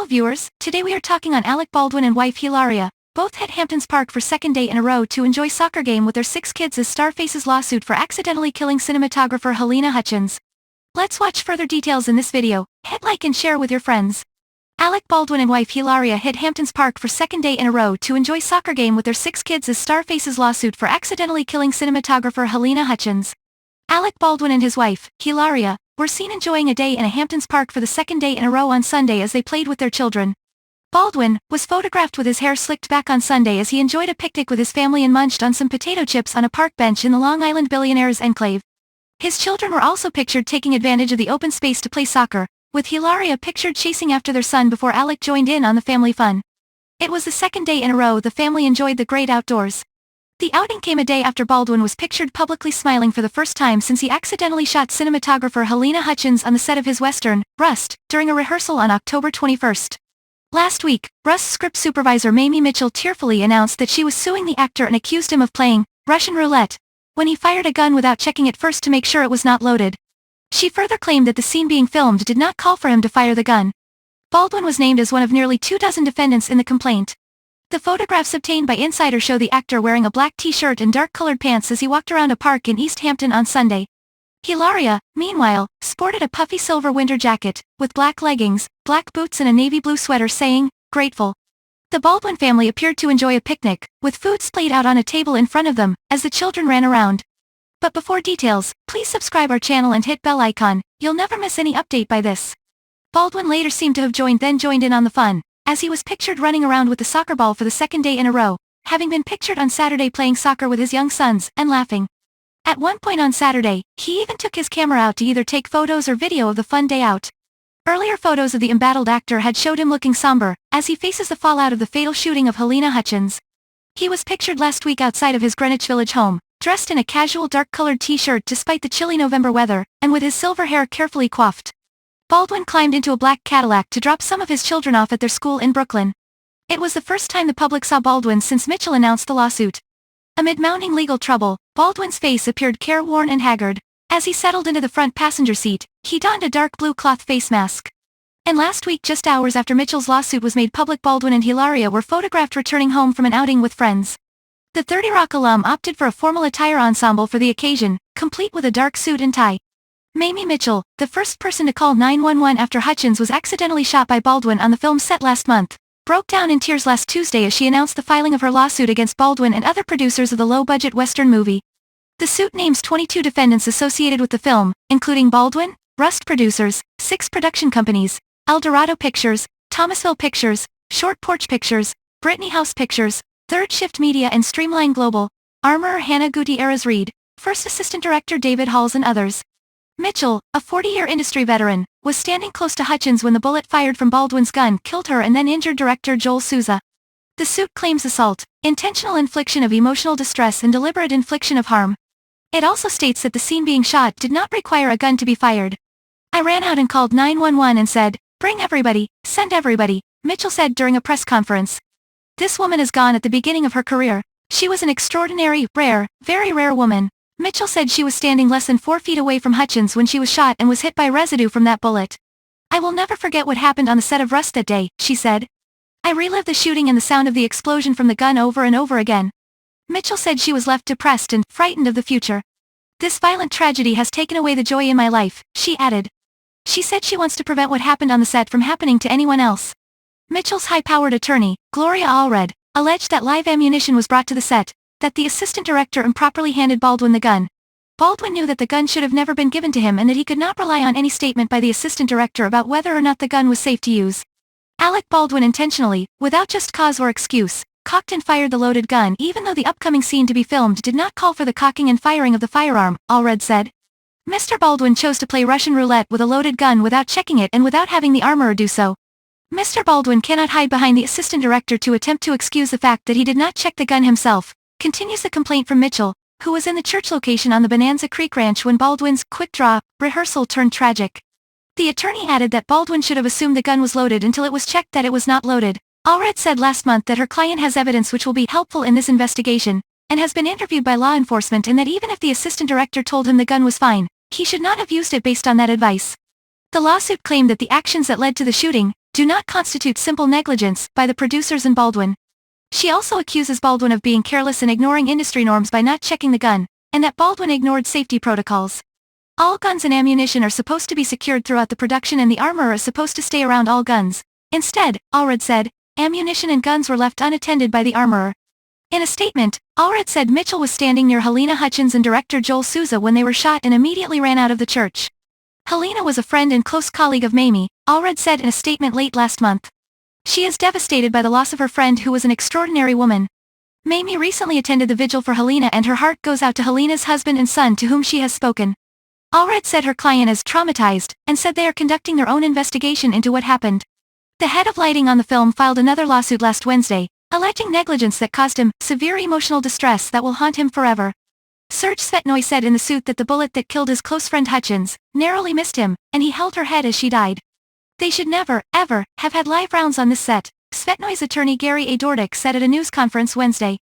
Hello viewers, today we are talking on Alec Baldwin and wife Hilaria. Both hit Hamptons Park for second day in a row to enjoy soccer game with their 6 kids as star faces lawsuit for accidentally killing cinematographer Halyna Hutchins. Let's watch further details in this video. Hit like and share with your friends. Alec Baldwin and wife Hilaria hit Hamptons Park for second day in a row to enjoy soccer game with their 6 kids as star faces lawsuit for accidentally killing cinematographer Halyna Hutchins. Alec Baldwin and his wife, Hilaria, were seen enjoying a day in a Hamptons Park for the second day in a row on Sunday as they played with their children. Baldwin was photographed with his hair slicked back on Sunday as he enjoyed a picnic with his family and munched on some potato chips on a park bench in the Long Island Billionaires Enclave. His children were also pictured taking advantage of the open space to play soccer, with Hilaria pictured chasing after their son before Alec joined in on the family fun. It was the second day in a row the family enjoyed the great outdoors. The outing came a day after Baldwin was pictured publicly smiling for the first time since he accidentally shot cinematographer Halyna Hutchins on the set of his western, Rust, during a rehearsal on October 21st. Last week, Rust's script supervisor Mamie Mitchell tearfully announced that she was suing the actor and accused him of playing Russian roulette when he fired a gun without checking it first to make sure it was not loaded. She further claimed that the scene being filmed did not call for him to fire the gun. Baldwin was named as one of nearly 24 defendants in the complaint. The photographs obtained by Insider show the actor wearing a black t-shirt and dark-colored pants as he walked around a park in East Hampton on Sunday. Hilaria, meanwhile, sported a puffy silver winter jacket, with black leggings, black boots and a navy blue sweater saying, "Grateful." The Baldwin family appeared to enjoy a picnic, with food splayed out on a table in front of them, as the children ran around. But before details, please subscribe our channel and hit bell icon, you'll never miss any update by this. Baldwin later seemed to have joined in on the fun, as he was pictured running around with the soccer ball for the second day in a row, having been pictured on Saturday playing soccer with his young sons, and laughing. At one point on Saturday, he even took his camera out to either take photos or video of the fun day out. Earlier photos of the embattled actor had showed him looking somber, as he faces the fallout of the fatal shooting of Halyna Hutchins. He was pictured last week outside of his Greenwich Village home, dressed in a casual dark-colored t-shirt despite the chilly November weather, and with his silver hair carefully coiffed. Baldwin climbed into a black Cadillac to drop some of his children off at their school in Brooklyn. It was the first time the public saw Baldwin since Mitchell announced the lawsuit. Amid mounting legal trouble, Baldwin's face appeared careworn and haggard. As he settled into the front passenger seat, he donned a dark blue cloth face mask. And last week, just hours after Mitchell's lawsuit was made public, Baldwin and Hilaria were photographed returning home from an outing with friends. The 30 Rock alum opted for a formal attire ensemble for the occasion, complete with a dark suit and tie. Mamie Mitchell, the first person to call 911 after Hutchins was accidentally shot by Baldwin on the film's set last month, broke down in tears last Tuesday as she announced the filing of her lawsuit against Baldwin and other producers of the low-budget Western movie. The suit names 22 defendants associated with the film, including Baldwin, Rust Producers, 6 production companies, El Dorado Pictures, Thomasville Pictures, Short Porch Pictures, Brittany House Pictures, Third Shift Media and Streamline Global, Armorer Hannah Gutierrez-Reed, First Assistant Director David Halls and others. Mitchell, a 40-year industry veteran, was standing close to Hutchins when the bullet fired from Baldwin's gun killed her and then injured director Joel Souza. The suit claims assault, intentional infliction of emotional distress and deliberate infliction of harm. It also states that the scene being shot did not require a gun to be fired. "I ran out and called 911 and said, 'Bring everybody, send everybody,'" Mitchell said during a press conference. "This woman is gone at the beginning of her career. She was an extraordinary, rare, very rare woman." Mitchell said she was standing less than 4 feet away from Hutchins when she was shot and was hit by residue from that bullet. "I will never forget what happened on the set of Rust that day," she said. "I relived the shooting and the sound of the explosion from the gun over and over again." Mitchell said she was left depressed and frightened of the future. "This violent tragedy has taken away the joy in my life," she added. She said she wants to prevent what happened on the set from happening to anyone else. Mitchell's high-powered attorney, Gloria Allred, alleged that live ammunition was brought to the set, that the assistant director improperly handed Baldwin the gun. Baldwin knew that the gun should have never been given to him and that he could not rely on any statement by the assistant director about whether or not the gun was safe to use. Alec Baldwin intentionally, without just cause or excuse, cocked and fired the loaded gun even though the upcoming scene to be filmed did not call for the cocking and firing of the firearm, Allred said. Mr. Baldwin chose to play Russian roulette with a loaded gun without checking it and without having the armorer do so. Mr. Baldwin cannot hide behind the assistant director to attempt to excuse the fact that he did not check the gun himself, continues the complaint from Mitchell, who was in the church location on the Bonanza Creek Ranch when Baldwin's quick-draw rehearsal turned tragic. The attorney added that Baldwin should have assumed the gun was loaded until it was checked that it was not loaded. Allred said last month that her client has evidence which will be helpful in this investigation, and has been interviewed by law enforcement, and that even if the assistant director told him the gun was fine, he should not have used it based on that advice. The lawsuit claimed that the actions that led to the shooting, do not constitute simple negligence by the producers and Baldwin. She also accuses Baldwin of being careless and ignoring industry norms by not checking the gun, and that Baldwin ignored safety protocols. All guns and ammunition are supposed to be secured throughout the production and the armorer is supposed to stay around all guns. Instead, Allred said, ammunition and guns were left unattended by the armorer. In a statement, Allred said Mitchell was standing near Halyna Hutchins and director Joel Souza when they were shot and immediately ran out of the church. Halyna was a friend and close colleague of Mamie, Allred said in a statement late last month. She is devastated by the loss of her friend who was an extraordinary woman. Mamie recently attended the vigil for Halyna and her heart goes out to Halyna's husband and son to whom she has spoken. Allred said her client is traumatized, and said they are conducting their own investigation into what happened. The head of lighting on the film filed another lawsuit last Wednesday, alleging negligence that caused him severe emotional distress that will haunt him forever. Serge Svetnoy said in the suit that the bullet that killed his close friend Hutchins narrowly missed him, and he held her head as she died. They should never, ever, have had live rounds on this set, Svetnoy's attorney Gary A. Dordick said at a news conference Wednesday.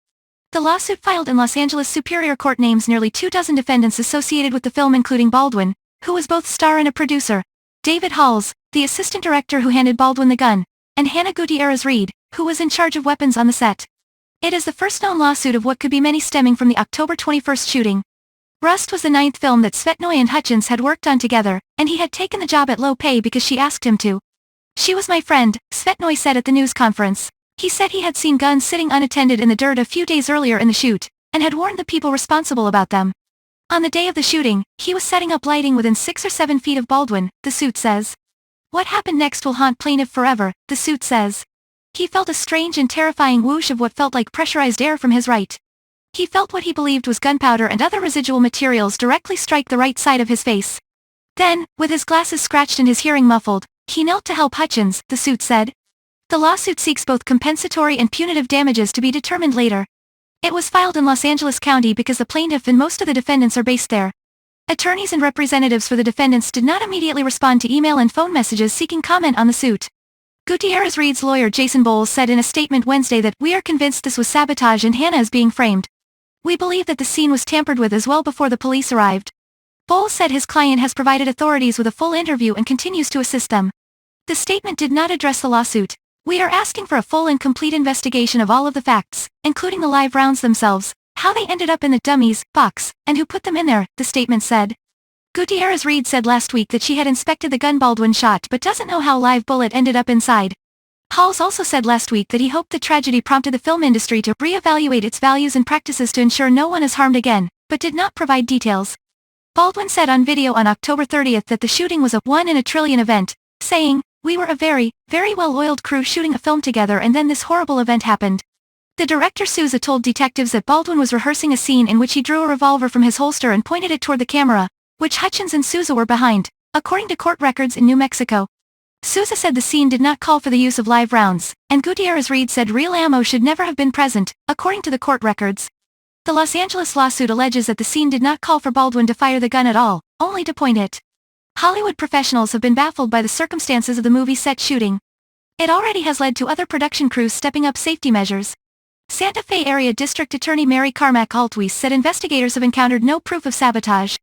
The lawsuit filed in Los Angeles Superior Court names nearly 24 defendants associated with the film including Baldwin, who was both star and a producer, David Halls, the assistant director who handed Baldwin the gun, and Hannah Gutierrez-Reed, who was in charge of weapons on the set. It is the first known lawsuit of what could be many stemming from the October 21 shooting. Rust was the 9th film that Svetnoy and Hutchins had worked on together, and he had taken the job at low pay because she asked him to. She was my friend, Svetnoy said at the news conference. He said he had seen guns sitting unattended in the dirt a few days earlier in the shoot, and had warned the people responsible about them. On the day of the shooting, he was setting up lighting within 6 or 7 feet of Baldwin, the suit says. What happened next will haunt plaintiff forever, the suit says. He felt a strange and terrifying whoosh of what felt like pressurized air from his right. He felt what he believed was gunpowder and other residual materials directly strike the right side of his face. Then, with his glasses scratched and his hearing muffled, he knelt to help Hutchins, the suit said. The lawsuit seeks both compensatory and punitive damages to be determined later. It was filed in Los Angeles County because the plaintiff and most of the defendants are based there. Attorneys and representatives for the defendants did not immediately respond to email and phone messages seeking comment on the suit. Gutierrez-Reed's lawyer Jason Bowles said in a statement Wednesday that we are convinced this was sabotage and Hannah is being framed. We believe that the scene was tampered with as well before the police arrived. Bowles said his client has provided authorities with a full interview and continues to assist them. The statement did not address the lawsuit. We are asking for a full and complete investigation of all of the facts, including the live rounds themselves, how they ended up in the dummies box, and who put them in there, the statement said. Gutierrez-Reed said last week that she had inspected the gun Baldwin shot but doesn't know how live bullet ended up inside. Halls also said last week that he hoped the tragedy prompted the film industry to re-evaluate its values and practices to ensure no one is harmed again, but did not provide details. Baldwin said on video on October 30 that the shooting was a one in a trillion event, saying, "We were a very, very well-oiled crew shooting a film together and then this horrible event happened." The director Souza told detectives that Baldwin was rehearsing a scene in which he drew a revolver from his holster and pointed it toward the camera, which Hutchins and Souza were behind, according to court records in New Mexico. Souza said the scene did not call for the use of live rounds, and Gutierrez-Reed said real ammo should never have been present, according to the court records. The Los Angeles lawsuit alleges that the scene did not call for Baldwin to fire the gun at all, only to point it. Hollywood professionals have been baffled by the circumstances of the movie set shooting. It already has led to other production crews stepping up safety measures. Santa Fe Area District Attorney Mary Carmack Altwies said investigators have encountered no proof of sabotage.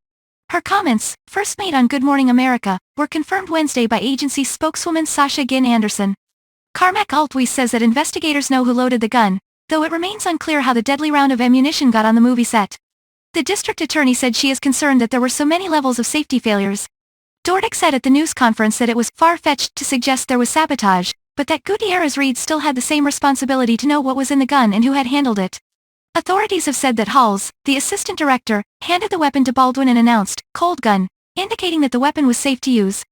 Her comments, first made on Good Morning America, were confirmed Wednesday by agency spokeswoman Sasha Ginn Anderson. Carmack Altwies says that investigators know who loaded the gun, though it remains unclear how the deadly round of ammunition got on the movie set. The district attorney said she is concerned that there were so many levels of safety failures. Dordick said at the news conference that it was far-fetched to suggest there was sabotage, but that Gutierrez-Reed still had the same responsibility to know what was in the gun and who had handled it. Authorities have said that Halls, the assistant director, handed the weapon to Baldwin and announced, "Cold gun," indicating that the weapon was safe to use.